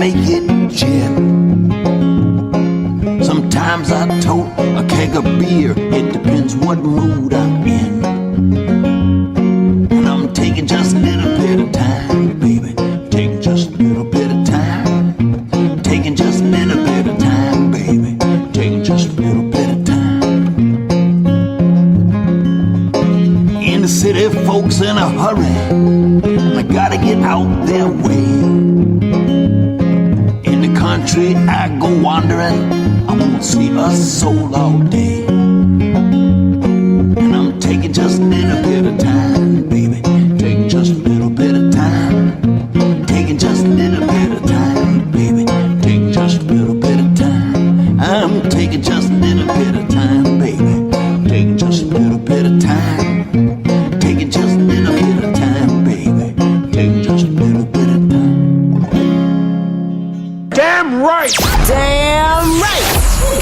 make it gin. Sometimes I tote a keg of beer. It depends what mood I'm in. And I'm taking just a little bit of time, baby. Taking just a little bit of time. Taking just a little bit of time, baby. Taking just a little bit of time. In the city, folks in a hurry. I gotta get out their way. In the country, I go wandering. I won't see a soul all day. And I'm taking just a little bit of time, baby. Taking just a little bit of time. Taking just a little bit of time, baby. Taking just a little bit of time. I'm taking just a little bit of time, baby. Taking just a little bit of time. Taking just a little bit of time, baby. Taking just a little bit of time. Damn right! Damn right!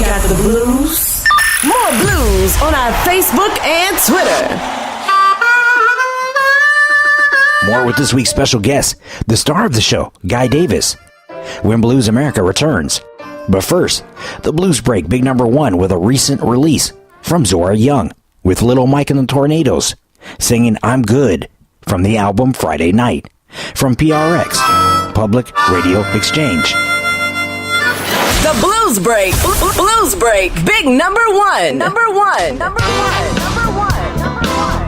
Got the blues? More blues on our Facebook and Twitter. More with this week's special guest, the star of the show, Guy Davis, when Blues America returns. But first, the Blues Break, big number 1 with a recent release from Zora Young with Little Mike and the Tornadoes, singing I'm Good from the album Friday Night from PRX, Public Radio Exchange. The Blues Break. Blues Break. Big number 1. Number 1. Number 1. Number 1. Number 1.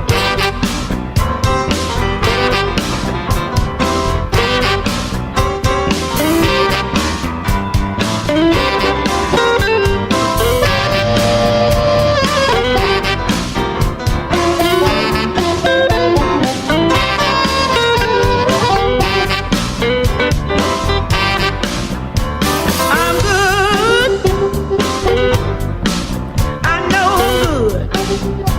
I'm good. I know I'm good.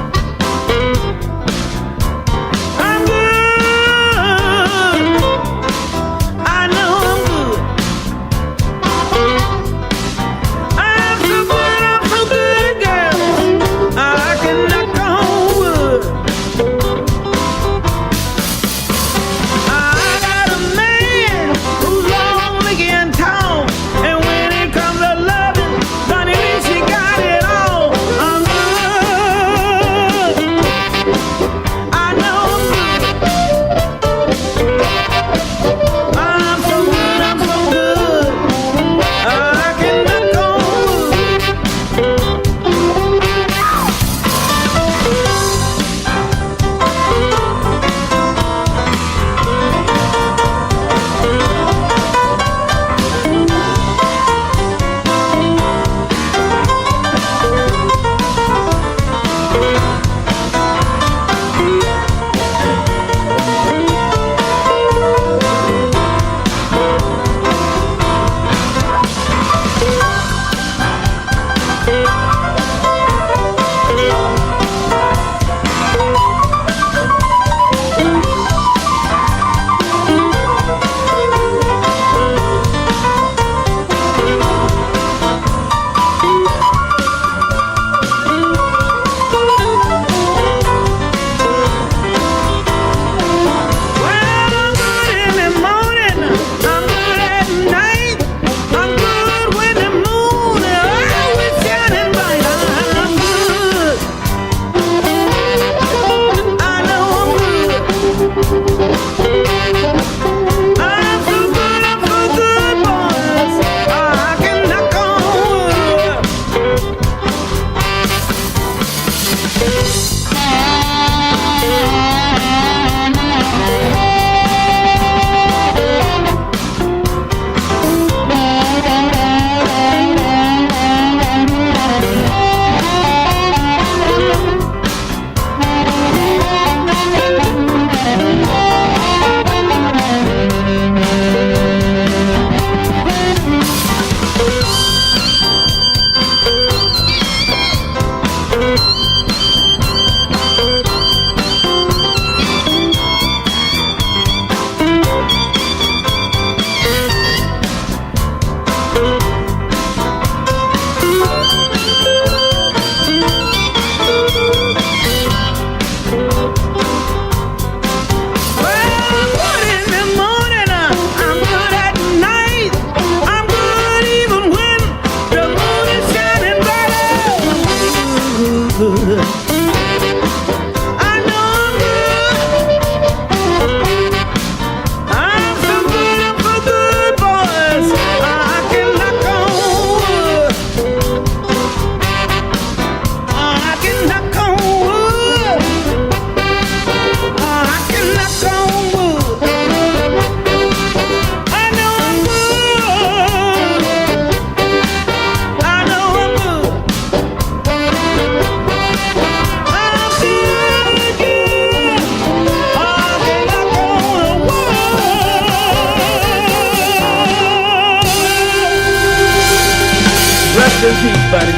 Rest in peace, buddy.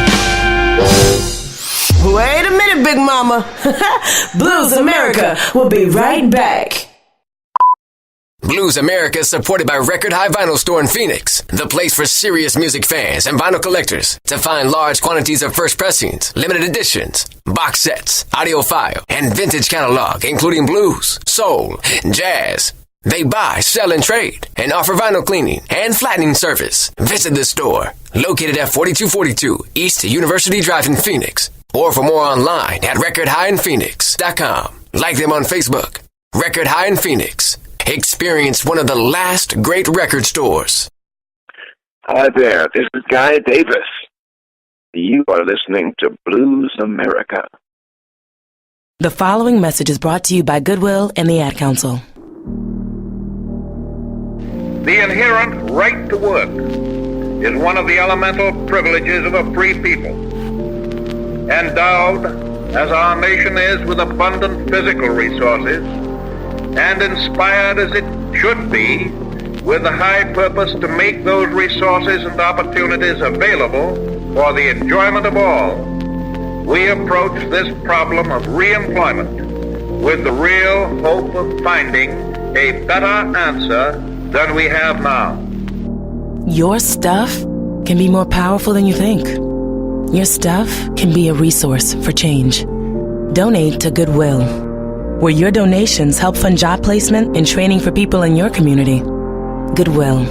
Wait a minute, Big Mama. Blues America will be right back. Blues America is supported by Record High Vinyl Store in Phoenix, the place for serious music fans and vinyl collectors to find large quantities of first pressings, limited editions, box sets, audiophile, and vintage catalog, including blues, soul, jazz. They buy, sell, and trade, and offer vinyl cleaning and flattening service. Visit the store, located at 4242 East University Drive in Phoenix, or for more online at recordhighinphoenix.com. Like them on Facebook. Record High in Phoenix. Experience one of the last great record stores. Hi there, this is Guy Davis. You are listening to Blues America. The following message is brought to you by Goodwill and the Ad Council. The inherent right to work is one of the elemental privileges of a free people. Endowed, as our nation is, with abundant physical resources, and inspired as it should be with the high purpose to make those resources and opportunities available for the enjoyment of all, we approach this problem of reemployment with the real hope of finding a better answer than we have now. Your stuff can be more powerful than you think. Your stuff can be a resource for change. Donate to Goodwill, where your donations help fund job placement and training for people in your community. Goodwill.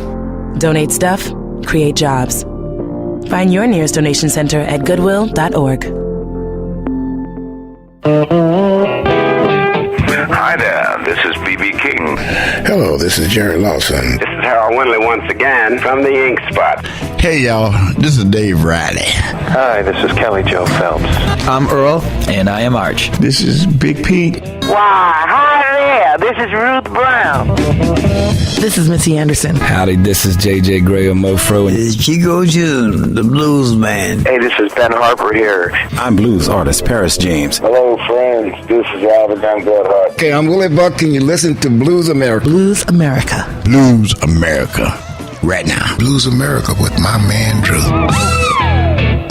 Donate stuff, create jobs. Find your nearest donation center at goodwill.org. Hi there, this is B.B. King. Hello, this is Jerry Lawson. This is Harold Winley once again from the Ink Spot. Hey, y'all, this is Dave Riley. Hi, this is Kelly Joe Phelps. I'm Earl. And I am Arch. This is Big Pete. Why, hi there, this is Ruth Brown. This is Missy Anderson. Howdy, this is J.J. Graham Mofro. This is Chico June, the blues man. Hey, this is Ben Harper here. I'm blues artist Paris James. Hello, friends. This is Alvin Van Goodhart. Okay, I'm Willie Buck, and you listen to Blues America. Blues America. Blues America. Right now. Blues America with my man Drew.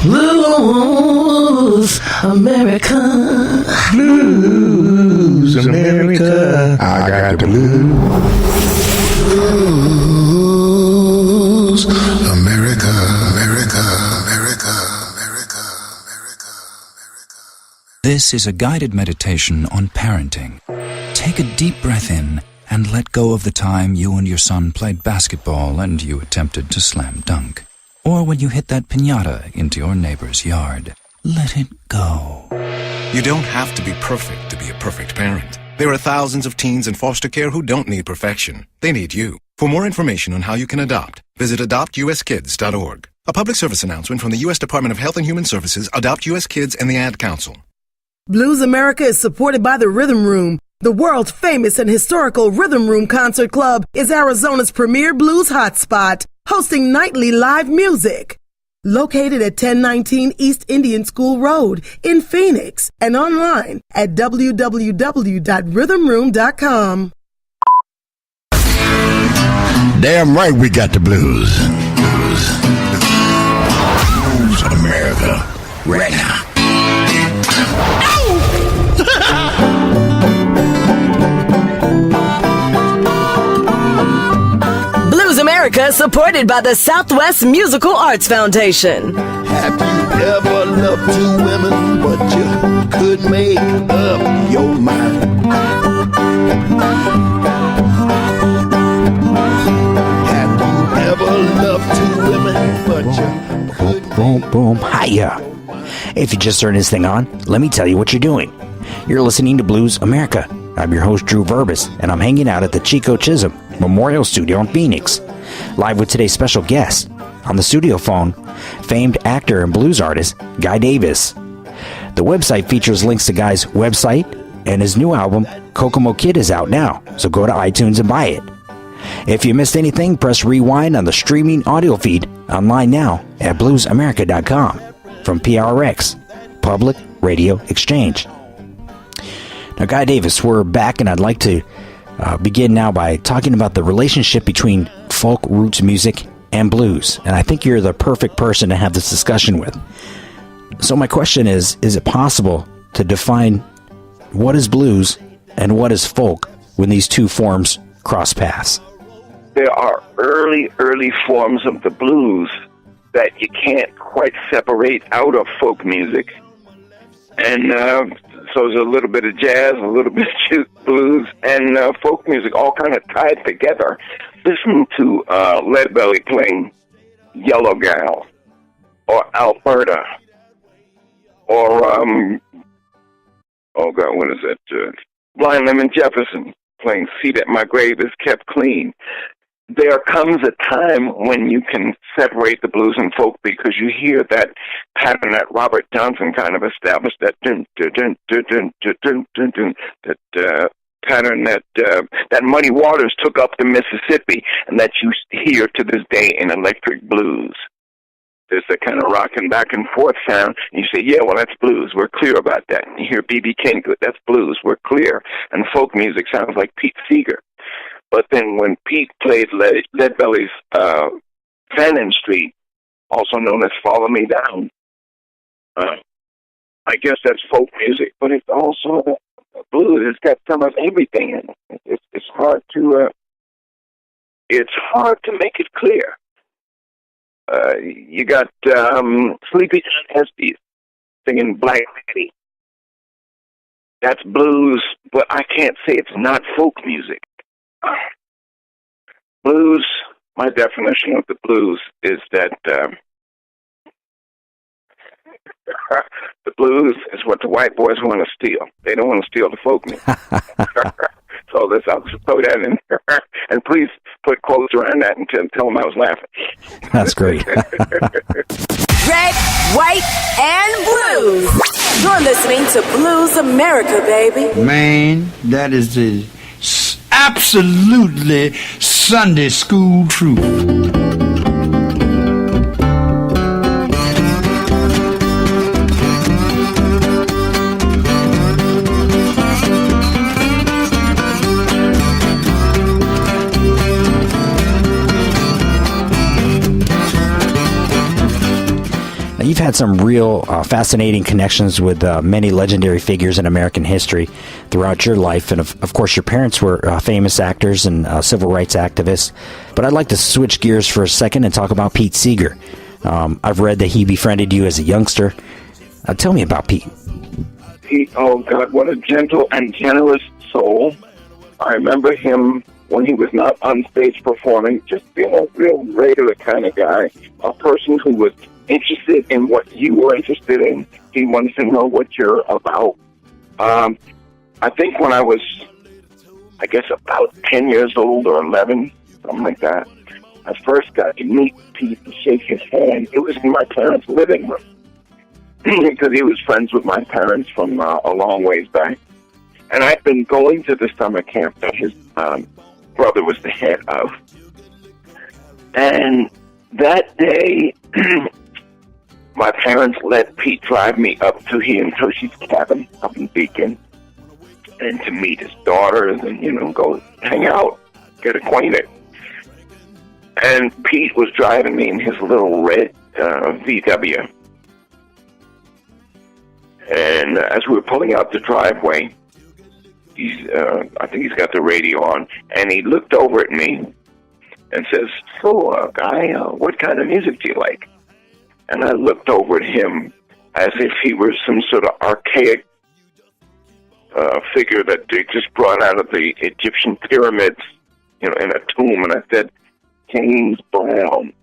Blues America. Blues America. I got the blues. Blues America. America. America. America. America. America. This is a guided meditation on parenting. Take a deep breath in and let go of the time you and your son played basketball and you attempted to slam dunk. Or when you hit that piñata into your neighbor's yard. Let it go. You don't have to be perfect to be a perfect parent. There are thousands of teens in foster care who don't need perfection. They need you. For more information on how you can adopt, visit adoptuskids.org. A public service announcement from the U.S. Department of Health and Human Services, Adopt U.S. Kids, and the Ad Council. Blues America is supported by the Rhythm Room. The world's famous and historical Rhythm Room Concert Club is Arizona's premier blues hotspot, hosting nightly live music. Located at 1019 East Indian School Road in Phoenix and online at www.rhythmroom.com. Damn right we got the blues. Blues America. Right now. Blues America is supported by the Southwest Musical Arts Foundation. Have you ever loved two women, but you couldn't make up your mind? Have you ever loved two women, but you couldn't Boom, boom, hiya. If you just turned this thing on, let me tell you what you're doing. You're listening to Blues America. I'm your host, Drew Verbis, and I'm hanging out at the Chico Chisholm Memorial Studio in Phoenix. Live with today's special guest. On the studio phone, famed actor and blues artist, Guy Davis. The website features links to Guy's website, and his new album, Kokomo Kidd, is out now, so go to iTunes and buy it. If you missed anything, press rewind on the streaming audio feed online now at bluesamerica.com from PRX, Public Radio Exchange. Now, Guy Davis, we're back, and I'd like to begin now by talking about the relationship between folk roots music and blues, and I think you're the perfect person to have this discussion with. So my question is it possible to define what is blues and what is folk when these two forms cross paths? There are early forms of the blues that you can't quite separate out of folk music. And so there's a little bit of jazz, a little bit of blues, and folk music all kind of tied together. Listen to Leadbelly playing Yellow Gal, or Alberta, or, what is it? Blind Lemon Jefferson playing Seat at My Grave is Kept Clean. There comes a time when you can separate the blues and folk because you hear that pattern that Robert Johnson kind of established, that that pattern that Muddy Waters took up the Mississippi, and that you hear to this day in electric blues. There's a kind of rocking back and forth sound, and you say, yeah, well, that's blues. We're clear about that. And you hear B.B. King, that's blues. We're clear. And folk music sounds like Pete Seeger. But then when Pete played Leadbelly's Fannin Street, also known as Follow Me Down, I guess that's folk music, but it's also blues. It's got some of everything in it. It's hard to make it clear. You got Sleepy John Estes singing Black Lady. That's blues, but I can't say it's not folk music. Blues, my definition of the blues is that the blues is what the white boys want to steal. They don't want to steal the folk music. So I'll just throw that in there. And please put quotes around that and tell them I was laughing. That's great. Red, white, and blues. You're listening to Blues America, baby. Man, that is the absolutely Sunday school truth. You've had some real fascinating connections with many legendary figures in American history throughout your life. And, of course, your parents were famous actors and civil rights activists. But I'd like to switch gears for a second and talk about Pete Seeger. I've read that he befriended you as a youngster. Tell me about Pete. Pete, oh, God, what a gentle and generous soul. I remember him when he was not on stage performing, just being a real regular kind of guy, a person who was interested in what you were interested in. He wanted to know what you're about. I think when I was, about 10 years old or 11, something like that, I first got to meet Pete and shake his hand. It was in my parents' living room because he was friends with my parents from a long ways back. And I'd been going to the summer camp that his brother was the head of. And that day, my parents let Pete drive me up to he and Toshi's cabin up in Beacon, and to meet his daughters and, go hang out, get acquainted. And Pete was driving me in his little red VW. And as we were pulling out the driveway, I think he's got the radio on, and he looked over at me and says, so, guy, what kind of music do you like? And I looked over at him as if he were some sort of archaic figure that they just brought out of the Egyptian pyramids, in a tomb. And I said, James Brown.